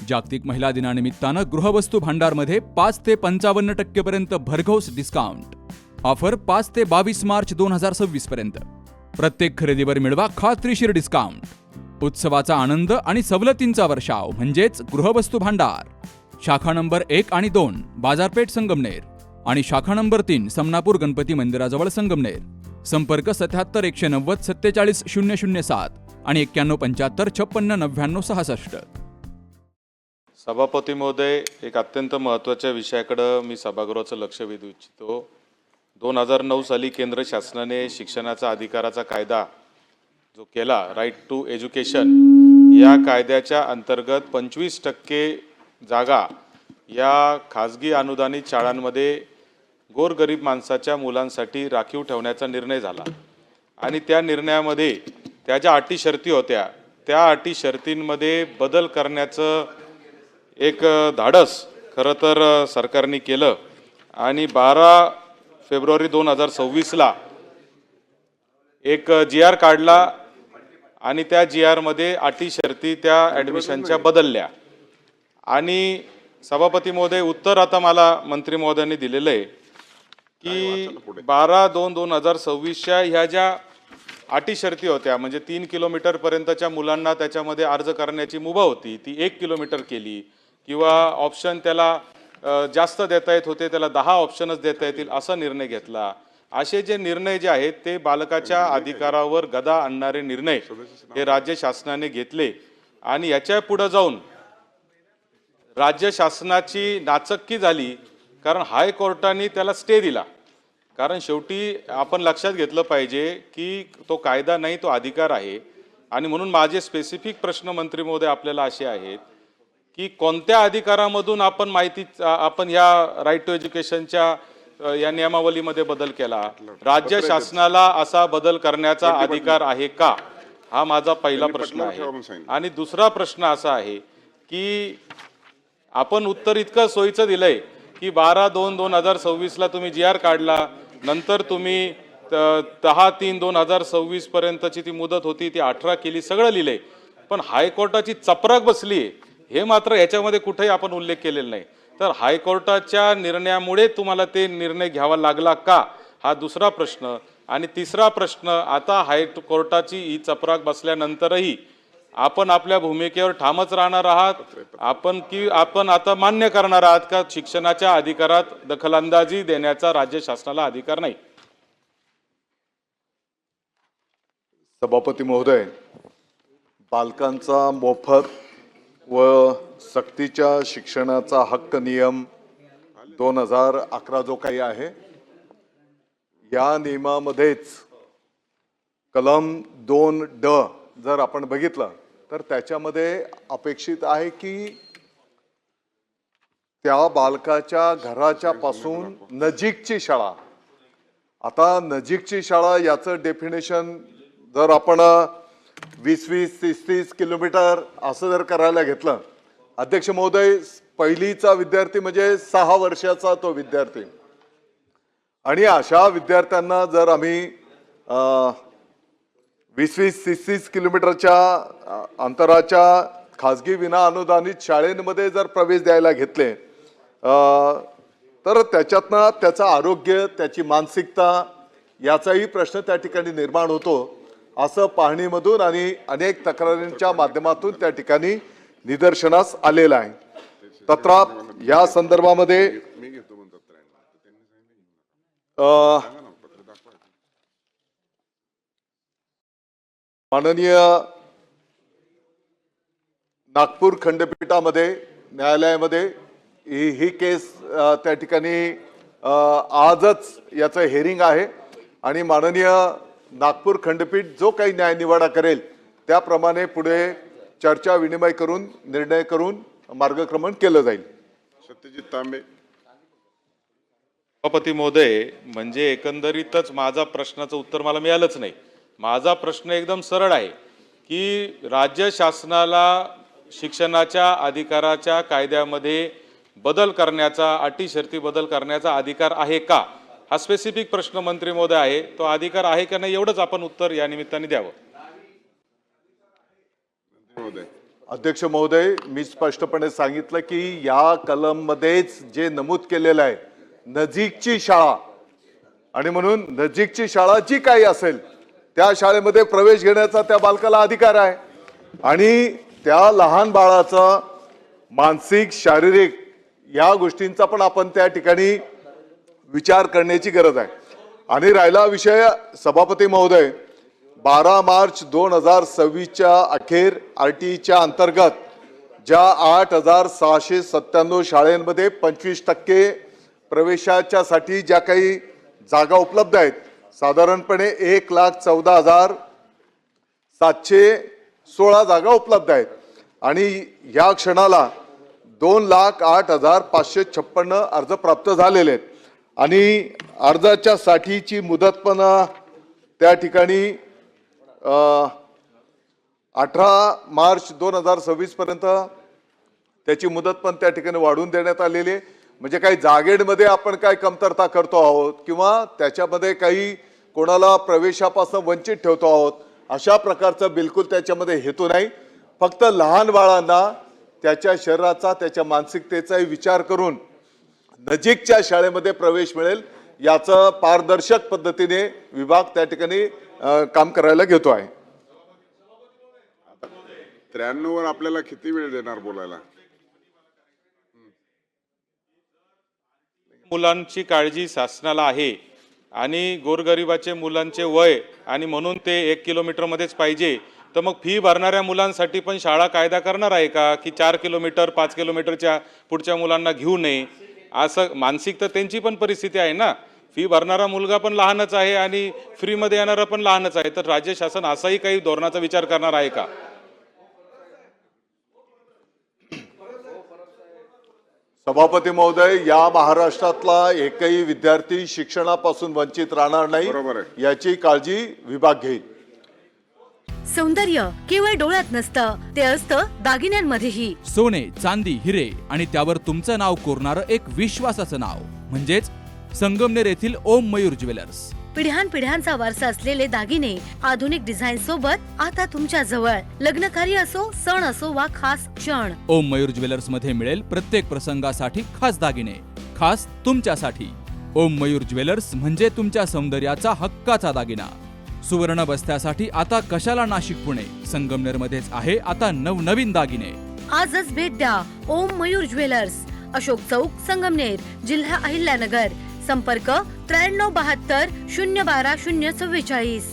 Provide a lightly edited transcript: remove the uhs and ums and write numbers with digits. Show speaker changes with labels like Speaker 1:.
Speaker 1: जागतिक महिला दिनानिमित्तानं गृहवस्तू भांडारमध्ये 5 ते 55% पर्यंत भरघोस डिस्काउंट. ऑफर 5 ते 22 मार्च 2026 पर्यंत. प्रत्येक खरेदीवर मिळवा खात्रीशीर डिस्काउंट. उत्सवाचा आनंद आणि सवलतींचा वर्षाव म्हणजेच गृहवस्तू भांडार. शाखा नंबर 1 आणि 2 बाजारपेठ संगमनेर आणि शाखा नंबर 3 समनापूर गणपती मंदिराजवळ संगमनेर. संपर्क 77 190 47 007 आणि 91 75 56 99 66.
Speaker 2: सभापती महोदय, एक अत्यंत महत्त्वाच्या विषयाकडे मी सभागृहाचं लक्ष वेधू इच्छितो. 2009 साली केंद्र शासनाने शिक्षणाचा अधिकाराचा कायदा जो केला, राईट टू एज्युकेशन, या कायद्याच्या अंतर्गत 25% जागा या खाजगी अनुदानित शाळांमध्ये गोरगरीब माणसाच्या मुलांसाठी राखीव ठेवण्याचा निर्णय झाला. आणि त्या निर्णयामध्ये त्या ज्या अटी शर्ती होत्या, त्या अटी शर्तींमध्ये बदल करण्याचं एक धाडस खरं तर सरकारने केलं. आणि 12 फेब्रुवारी 2026ला एक GR काढला आणि त्या GR मध्ये अटी शर्ती त्या ॲडमिशनच्या बदलल्या. आणि सभापती महोदय, उत्तर आता मला मंत्री महोदयांनी दिलेलं आहे की 12/2/2026च्या ह्या ज्या अटी शर्ती होत्या, म्हणजे 3 किलोमीटर पर्यंतच्या मुलांना त्याच्यामध्ये अर्ज करण्याची मुभा होती, ती 1 किलोमीटर केली. किंवा ऑप्शन त्याला जास्त देता येत होते, त्याला 10 ऑप्शनच देता येतील असा निर्णय घेतला. असे जे निर्णय जे आहेत ते बालकाच्या अधिकारावर गदा आणणारे निर्णय हे राज्य शासनाने घेतले. आणि याच्या पुढे जाऊन राज्य शासनाची नाचक्की झाली, कारण हायकोर्टाने त्याला स्टे दिला. कारण शेवटी आपण लक्षात घेतलं पाहिजे की तो कायदा नाही, तो अधिकार आहे. आणि म्हणून माझे स्पेसिफिक प्रश्न मंत्री महोदय आपल्याला असे आहेत की कोणत्या अधिकारामधून आपण या राईट टू एज्युकेशनच्या या नियमावलीमध्ये बदल केला? राज्य शासनाला असा बदल करण्याचा अधिकार आहे का? हा माझा पहिला प्रश्न आहे. आणि दुसरा प्रश्न असा आहे की आपण उत्तर इतकं सोयीचं दिलंय की 12/2/2026ला तुम्ही GR काढला, नंतर तुम्ही 10/3/2026 पर्यंतची ती मुदत होती ती 18 केली, सगळं लिहिलंय. पण हायकोर्टाची चपराक बसली हे मात्र याच्यामध्ये कुठेही आपण उल्लेख केलेला नाही. तर हायकोर्टाच्या निर्णयामुळे तुम्हाला ते निर्णय घ्यावा लागला का, हा दुसरा प्रश्न. आणि तिसरा प्रश्न, आता हायकोर्टाची ही चपराक बसल्यानंतरही आपण आपल्या भूमिकेवर ठामच राहणार आहात आपण आता मान्य करणार आहात का शिक्षणाच्या अधिकारात दखलंदाजी देण्याचा राज्य शासनाला अधिकार नाही?
Speaker 3: सभापती महोदय, बालकांचा मोफत व सक्तीच्या शिक्षणाचा हक्क नियम 2011 जो काही आहे, या नियमामध्येच कलम 2D जर आपण बघितलं तर त्याच्यामध्ये अपेक्षित आहे की त्या बालकाच्या घराच्या पासून नजीकची शाळा, आता नजीकची शाळा याचं डेफिनेशन जर आपण 20-20, 30-30 किलोमीटर असं जर करायला घेतलं, अध्यक्ष महोदय, पहिलीचा विद्यार्थी म्हणजे 6 वर्षाचा तो विद्यार्थी. आणि अशा विद्यार्थ्यांना जर आम्ही 20-20, 30-30 किलोमीटरच्या अंतराच्या खाजगी विना अनुदानित शाळेमध्ये जर प्रवेश द्यायला घेतले तर त्याच्यातनं त्याचं आरोग्य, त्याची मानसिकता याचाही प्रश्न त्या ठिकाणी निर्माण होतो, असं पाहणीमधून आणि अनेक तक्रारींच्या माध्यमातून त्या ठिकाणी निदर्शनास आलेलं आहे. तत्राप या संदर्भामध्ये माननीय नागपूर खंडपीठामध्ये न्यायालयामध्ये ही केस त्या ठिकाणी आजच याचं हेअरिंग आहे. आणि माननीय नागपूर खंडपीठ जो काही न्यायनिवाडा करेल त्याप्रमाणे पुढे चर्चा विनिमय करून निर्णय करून मार्गक्रमण केलं जाईल.
Speaker 4: सत्यजित तांबे.
Speaker 2: सभापती महोदय, म्हणजे एकंदरीतच माझा प्रश्नाचं उत्तर मला मिळालंच नाही. माझा प्रश्न एकदम सरळ आहे की राज्य शासनाला शिक्षणाच्या अधिकाराच्या कायद्यामध्ये बदल करण्याचा, अटी शर्ती बदल करण्याचा अधिकार आहे का, हा स्पेसिफिक प्रश्न मंत्री महोदय आहे. तो अधिकार आहे का नाही एवढंच आपण उत्तर या निमित्ताने द्यावं.
Speaker 3: अध्यक्ष महोदय, मी स्पष्टपणे सांगितलं की या कलममध्येच जे नमूद केलेलं आहे नजीकची शाळा, आणि म्हणून नजीकची शाळा जी काही असेल त्या शाळेमध्ये प्रवेश घेण्याचा त्या बालकाला अधिकार आहे, आणि त्या लहान बाळाचा मानसिक शारीरिक या गोष्टींचा पण आपण त्या ठिकाणी विचार करण्याची गरज आहे. आणि राहिला विषय सभापती महोदय, 12 मार्च 2026च्या अखेर RTEच्या अंतर्गत ज्या 8,697 शाळांमध्ये 25% प्रवेशाच्या साठी ज्या काही जागा उपलब्ध आहेत, साधारणपणे 1,14,716 जागा उपलब्ध आहेत, आणि या क्षणाला 2,08,556 अर्ज प्राप्त झालेले आहेत, आणि अर्जाच्या साठीची मुदत पण त्या ठिकाणी 18 मार्च 2026 पर्यंत त्याची मुदत पण त्या ठिकाणी वाढवून देण्यात आलेली आहे. म्हणजे काही जागेमध्ये आपण काय कमतरता करतो आहोत किंवा त्याच्यामध्ये काही कोणाला प्रवेशापासून वंचित ठेवतो आहोत अशा प्रकारचा बिलकुल त्याच्यामध्ये हेतू नाही. फक्त लहान बाळांना त्याच्या शरीराचा त्याच्या मानसिकतेचाही विचार करून नजीकच्या शाळेमध्ये प्रवेश मिळेल याचं पारदर्शक पद्धतीने विभाग त्या ठिकाणी काम करायला घेतो आहे.
Speaker 4: 93 वर आपल्याला किती वेळ देणार बोलायला?
Speaker 2: मुलांची काळजी शासनाला आहे आणि गोरगरिबाचे मुलांचे वय आणि म्हणून ते 1 किलोमीटरमध्येच पाहिजे, तर मग फी भरणाऱ्या मुलांसाठी पण शाळा कायदा करणार आहे का की 4 किलोमीटर 5 किलोमीटरच्या पुढच्या मुलांना घेऊ नये? असं मानसिक तर त्यांची पण परिस्थिती आहे ना. फी भरणारा मुलगा पण लहानच आहे आणि फ्रीमध्ये येणारा पण लहानच आहे, तर राज्य शासन असाही काही धोरणाचा विचार करणार आहे का?
Speaker 3: सभापती महोदय, या महाराष्ट्रातला एकही विद्यार्थी शिक्षणापासून वंचित राहणार
Speaker 4: बरोबर
Speaker 3: नाही
Speaker 4: आहे.
Speaker 3: याची काळजी विभाग घेईल.
Speaker 5: सौंदर्य केवळ डोळ्यात नसतं, ते असतं दागिन्यांमध्येही.
Speaker 1: सोने, चांदी, हिरे आणि त्यावर तुमचं नाव कोरणारं एक विश्वासाचं नाव म्हणजेच संगमनेर येथील ओम मयूर ज्वेलर्स.
Speaker 5: पिढ्यानपिढ्यांचा वारसा असलेले दागिने आधुनिक डिझाईन सोबत आता तुमच्या जवळ. लग्न कार्य असो, सण असो वा खास क्षण,
Speaker 1: ओम मयूर ज्वेलर्स मध्ये मिळेल प्रत्येक प्रसंगासाठी खास दागिने, खास तुमच्यासाठी. ओम मयूर ज्वेलर्स म्हणजे तुमच्या सौंदर्याचा हक्काचा दागिना. सुवर्ण बस्त्यासाठी आता कशाला नाशिक पुणे, संगमनेर मध्येच आहे आता नवनवीन दागिने.
Speaker 5: आजच भेट द्या ओम मयूर ज्वेलर्स, अशोक चौक, संगमनेर, जिल्हा अहिल्यानगर. संपर्क 9372 012 044.